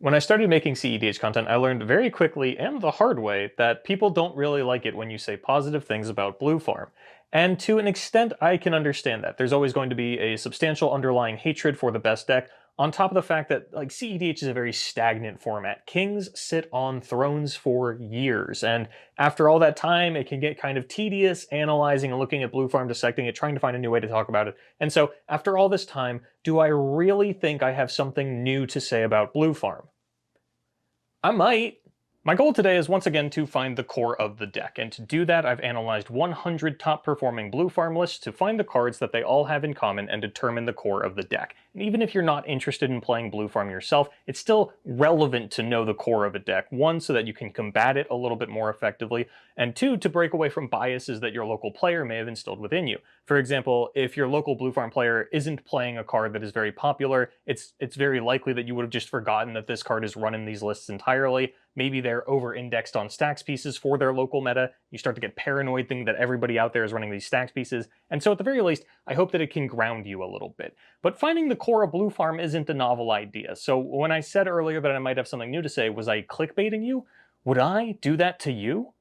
When I started making CEDH content, I learned very quickly and the hard way that people don't really like it when you say positive things about Blue Farm. And to an extent, I can understand that. There's always going to be a substantial underlying hatred for the best deck, on top of the fact that CEDH is a very stagnant format. Kings sit on thrones for years, and after all that time, it can get kind of tedious analyzing and looking at Blue Farm, dissecting it, trying to find a new way to talk about it. And so, after all this time, do I really think I have something new to say about Blue Farm? I might. My goal today is once again to find the core of the deck, and to do that I've analyzed 100 top performing Blue Farm lists to find the cards that they all have in common and determine the core of the deck. And even if you're not interested in playing Blue Farm yourself, it's still relevant to know the core of a deck. One, so that you can combat it a little bit more effectively, and two, to break away from biases that your local player may have instilled within you. For example, if your local Blue Farm player isn't playing a card that is very popular, it's very likely that you would have just forgotten that this card is run in these lists entirely. Maybe they're over-indexed on stacks pieces for their local meta. You start to get paranoid thinking that everybody out there is running these stacks pieces. And so at the very least, I hope that it can ground you a little bit. But finding the core of Blue Farm isn't a novel idea. So when I said earlier that I might have something new to say, was I clickbaiting you? Would I do that to you?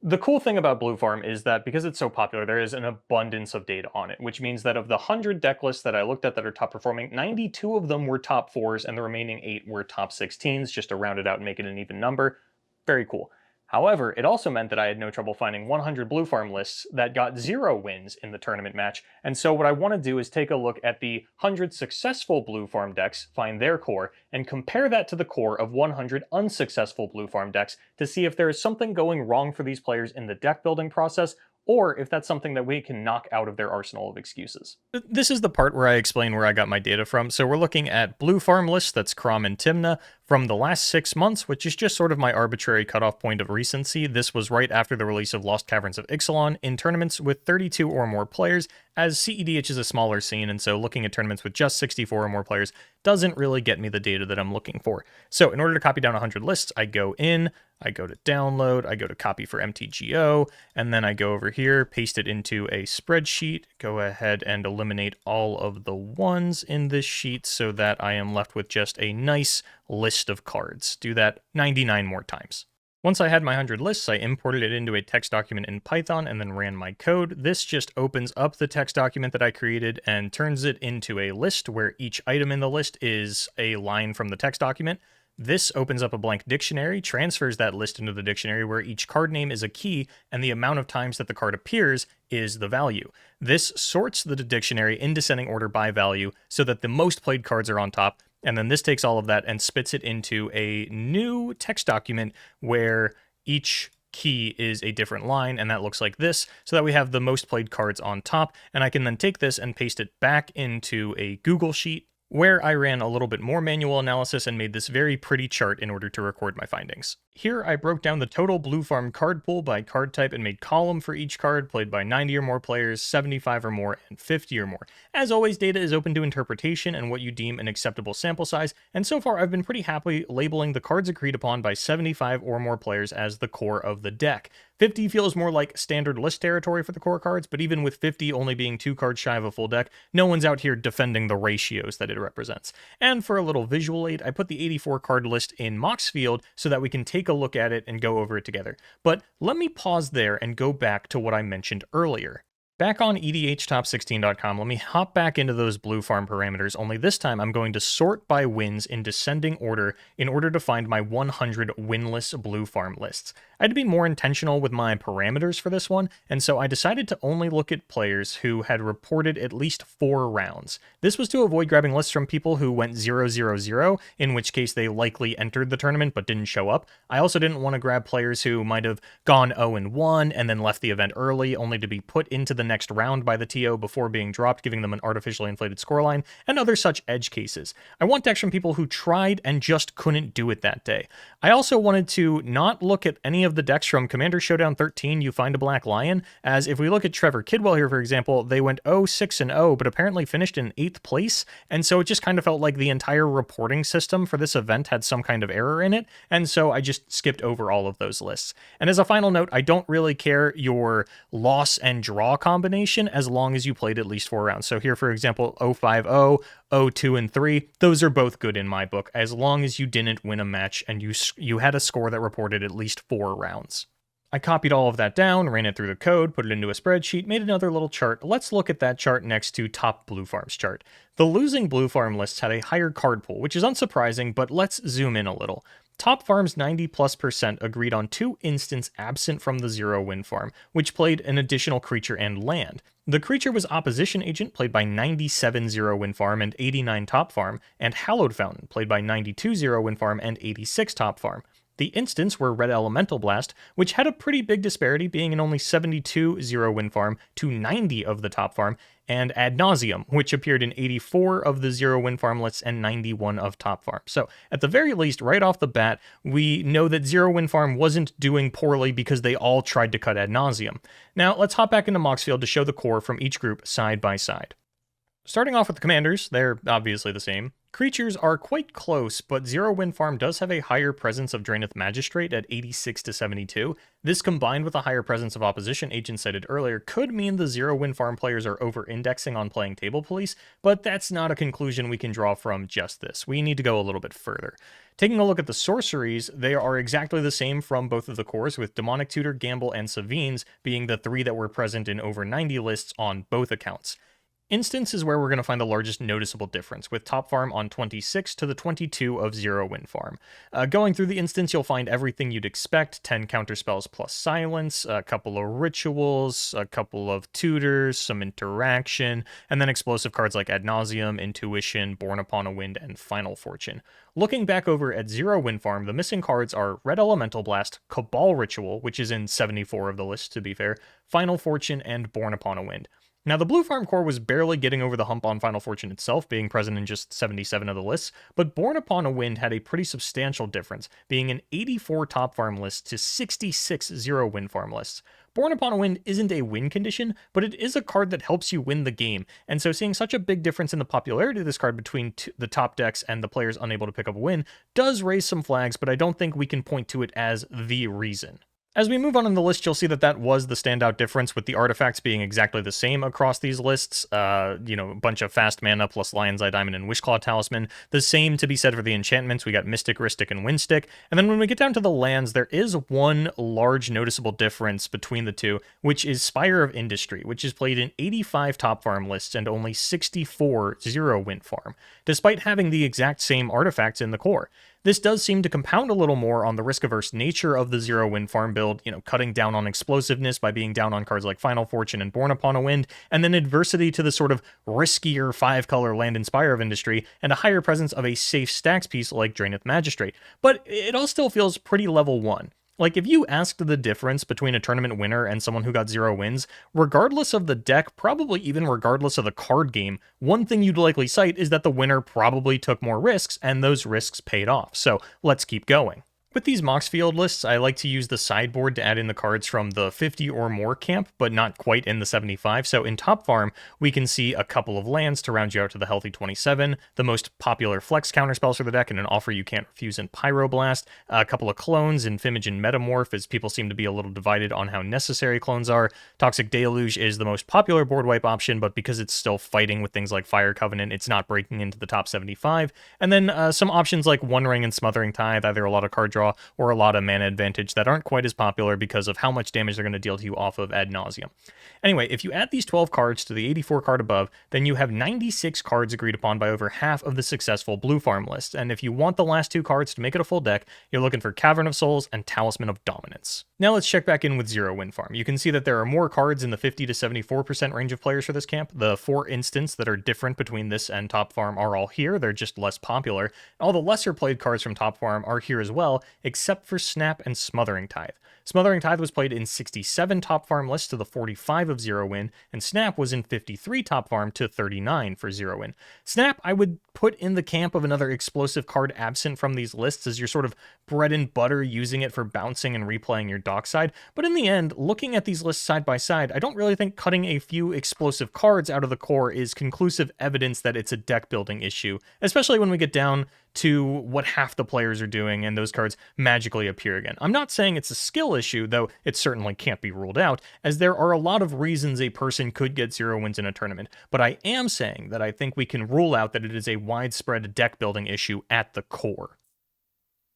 The cool thing about Blue Farm is that because it's so popular, there is an abundance of data on it, which means that of the 100 deck lists that I looked at that are top performing, 92 of them were top 4s and the remaining 8 were top 16s, just to round it out and make it an even number. Very cool. However, it also meant that I had no trouble finding 100 Blue Farm lists that got 0 wins in the tournament match, and so what I want to do is take a look at the 100 successful Blue Farm decks, find their core, and compare that to the core of 100 unsuccessful Blue Farm decks to see if there is something going wrong for these players in the deck building process, or if that's something that we can knock out of their arsenal of excuses. This is the part where I explain where I got my data from. So we're looking at Blue Farm lists, that's Crom and Timna, from the last 6 months, which is just sort of my arbitrary cutoff point of recency. This was right after the release of Lost Caverns of Ixalan in tournaments with 32 or more players, as CEDH is a smaller scene, and so looking at tournaments with just 64 or more players doesn't really get me the data that I'm looking for. So in order to copy down 100 lists, I go in, I go to download, I go to copy for MTGO, and then I go over here, paste it into a spreadsheet, go ahead and eliminate all of the ones in this sheet so that I am left with just a nice list of cards. Do that 99 more times. Once I had my 100 lists, I imported it into a text document in Python and then ran my code. This just opens up the text document that I created and turns it into a list where each item in the list is a line from the text document. This opens up a blank dictionary, transfers that list into the dictionary where each card name is a key and the amount of times that the card appears is the value. This sorts the dictionary in descending order by value so that the most played cards are on top, and then this takes all of that and spits it into a new text document where each key is a different line, and that looks like this, so that we have the most played cards on top, and I can then take this and paste it back into a Google Sheet where I ran a little bit more manual analysis and made this very pretty chart in order to record my findings. Here I broke down the total Blue Farm card pool by card type and made column for each card, played by 90 or more players, 75 or more, and 50 or more. As always, data is open to interpretation and what you deem an acceptable sample size, and so far I've been pretty happy labeling the cards agreed upon by 75 or more players as the core of the deck. 50 feels more like standard list territory for the core cards, but even with 50 only being 2 cards shy of a full deck, no one's out here defending the ratios that it represents. And for a little visual aid, I put the 84 card list in Moxfield so that we can take a look at it and go over it together. But let me pause there and go back to what I mentioned earlier. Back on EDHtop16.com, let me hop back into those Blue Farm parameters, only this time I'm going to sort by wins in descending order in order to find my 100 winless Blue Farm lists. I had to be more intentional with my parameters for this one, and so I decided to only look at players who had reported at least 4 rounds. This was to avoid grabbing lists from people who went 0-0-0, in which case they likely entered the tournament but didn't show up. I also didn't want to grab players who might have gone 0-1 and then left the event early, only to be put into the next round by the TO before being dropped, giving them an artificially inflated scoreline, and other such edge cases. I want decks from people who tried and just couldn't do it that day. I also wanted to not look at any of the decks from Commander Showdown 13, You Find a Black Lion, as if we look at Trevor Kidwell here, for example, they went 0-6-0, but apparently finished in 8th place, and so it just kind of felt like the entire reporting system for this event had some kind of error in it, and so I just skipped over all of those lists. And as a final note, I don't really care your loss and draw combo combination as long as you played at least 4 rounds. So here, for example, 050, 02, and 3, those are both good in my book, as long as you didn't win a match and you had a score that reported at least 4 rounds. I copied all of that down, ran it through the code, put it into a spreadsheet, made another little chart. Let's look at that chart next to top blue farms chart. The losing blue farm lists had a higher card pool, which is unsurprising, but let's zoom in a little. Top farms 90+% agreed on 2 instants absent from the 0 win farm, which played an additional creature and land. The creature was Opposition Agent, played by 97 0 win farm and 89 top farm, and Hallowed Fountain, played by 92 0 win farm and 86 top farm. The instants were Red Elemental Blast, which had a pretty big disparity, being in only 72 0 win farm to 90 of the top farm, and Ad Nauseam, which appeared in 84 of the 0 win farm lists and 91 of top farm. So at the very least, right off the bat, we know that 0 win farm wasn't doing poorly because they all tried to cut Ad Nauseam. Now let's hop back into Moxfield to show the core from each group side by side. Starting off with the commanders, they're obviously the same. Creatures are quite close, but 0 win farm does have a higher presence of Draenith Magistrate at 86 to 72. This, combined with a higher presence of Opposition Agent cited earlier, could mean the 0 win farm players are over-indexing on playing Table Police, but that's not a conclusion we can draw from just this. We need to go a little bit further. Taking a look at the sorceries, they are exactly the same from both of the cores, with Demonic Tutor, Gamble, and Savines being the 3 that were present in over 90 lists on both accounts. Instance is where we're going to find the largest noticeable difference, with top farm on 26 to the 22 of 0 win farm. Going through the instance, you'll find everything you'd expect: 10 counterspells plus silence, a couple of rituals, a couple of tutors, some interaction, and then explosive cards like Ad Nauseam, Intuition, Born Upon a Wind, and Final Fortune. Looking back over at 0 win farm, the missing cards are Red Elemental Blast, Cabal Ritual, which is in 74 of the list to be fair, Final Fortune, and Born Upon a Wind. Now, the Blue Farm core was barely getting over the hump on Final Fortune itself, being present in just 77 of the lists, but Born Upon a Wind had a pretty substantial difference, being an 84 top farm list to 66 0 win farm lists. Born Upon a Wind isn't a win condition, but it is a card that helps you win the game, and so seeing such a big difference in the popularity of this card between the top decks and the players unable to pick up a win does raise some flags, but I don't think we can point to it as the reason. As we move on in the list, you'll see that that was the standout difference, with the artifacts being exactly the same across these lists. A bunch of fast mana plus Lion's Eye Diamond and Wishclaw Talisman. The same to be said for the enchantments. We got Mystic, Ristic, and Windstick. And then when we get down to the lands, there is one large noticeable difference between the two, which is Spire of Industry, which is played in 85 top farm lists and only 64 0 win farm, despite having the exact same artifacts in the core. This does seem to compound a little more on the risk-averse nature of the 0 win farm build, cutting down on explosiveness by being down on cards like Final Fortune and Born Upon a Wind, and then adversity to the sort of riskier 5-color land Spire of Industry, and a higher presence of a safe stacks piece like Draenith Magistrate. But it all still feels pretty level 1. Like, if you asked the difference between a tournament winner and someone who got 0 wins, regardless of the deck, probably even regardless of the card game, one thing you'd likely cite is that the winner probably took more risks, and those risks paid off. So let's keep going. With these Moxfield lists, I like to use the sideboard to add in the cards from the 50 or more camp, but not quite in the 75. So in top farm, we can see a couple of lands to round you out to the healthy 27, the most popular flex counterspells for the deck, and an offer you can't refuse in Pyroblast, a couple of clones in Fimage and Metamorph, as people seem to be a little divided on how necessary clones are. Toxic Deluge is the most popular board wipe option, but because it's still fighting with things like Fire Covenant, it's not breaking into the top 75. And then some options like One Ring and Smothering Tithe, either a lot of card draw or a lot of mana advantage, that aren't quite as popular because of how much damage they're going to deal to you off of Ad Nauseam. Anyway, if you add these 12 cards to the 84 card above, then you have 96 cards agreed upon by over half of the successful blue farm list, and if you want the last 2 cards to make it a full deck, you're looking for Cavern of Souls and Talisman of Dominance. Now let's check back in with 0 win farm. You can see that there are more cards in the 50 to 74% range of players for this camp. The 4 instants that are different between this and top farm are all here, they're just less popular. All the lesser played cards from top farm are here as well, except for Snap and Smothering Tithe. Smothering Tithe was played in 67 top farm lists to the 45 of 0 win, and Snap was in 53 top farm to 39 for 0 win. Snap, I would put in the camp of another explosive card absent from these lists as your sort of bread and butter, using it for bouncing and replaying your dockside. But in the end, looking at these lists side by side, I don't really think cutting a few explosive cards out of the core is conclusive evidence that it's a deck building issue, especially when we get down to what half the players are doing, and those cards magically appear again. I'm not saying it's a skill issue, though it certainly can't be ruled out, as there are a lot of reasons a person could get 0 wins in a tournament, but I am saying that I think we can rule out that it is a widespread deck building issue at the core.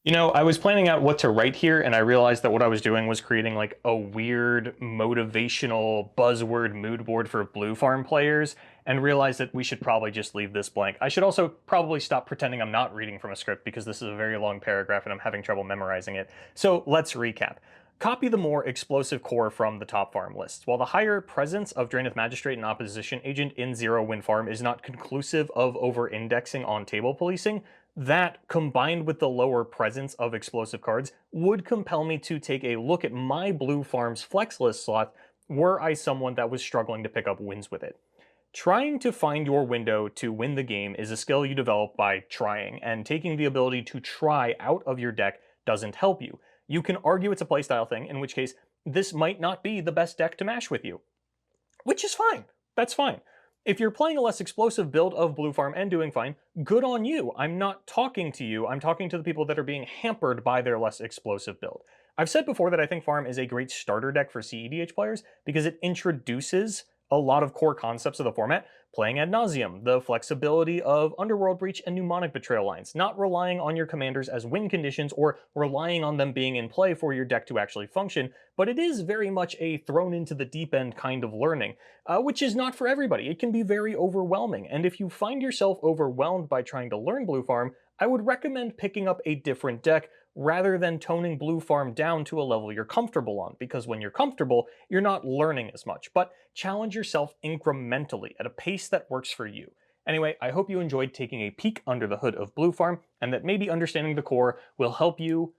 You know, I was planning out what to write here, and I realized that what I was doing was creating like a weird motivational buzzword mood board for blue farm players, and realized that we should probably just leave this blank. I should also probably stop pretending I'm not reading from a script because this is a very long paragraph and I'm having trouble memorizing it. So let's recap. Copy the more explosive core from the top farm lists. While the higher presence of Draenith Magistrate and Opposition Agent in 0 win farm is not conclusive of over-indexing on table policing, that, combined with the lower presence of explosive cards, would compel me to take a look at my blue farm's flex list slot were I someone that was struggling to pick up wins with it. Trying to find your window to win the game is a skill you develop by trying, and taking the ability to try out of your deck doesn't help you. You can argue it's a playstyle thing, in which case this might not be the best deck to mash with you. Which is fine. That's fine. If you're playing a less explosive build of Blue Farm and doing fine, good on you. I'm not talking to you. I'm talking to the people that are being hampered by their less explosive build. I've said before that I think Farm is a great starter deck for CEDH players because it introduces a lot of core concepts of the format, playing ad nauseum, the flexibility of Underworld Breach and Mnemonic Betrayal lines, not relying on your commanders as win conditions or relying on them being in play for your deck to actually function, but it is very much a thrown into the deep end kind of learning, which is not for everybody. It can be very overwhelming, and if you find yourself overwhelmed by trying to learn Blue Farm, I would recommend picking up a different deck rather than toning Blue Farm down to a level you're comfortable on, because when you're comfortable, you're not learning as much, but challenge yourself incrementally at a pace that works for you. Anyway, I hope you enjoyed taking a peek under the hood of Blue Farm, and that maybe understanding the core will help you.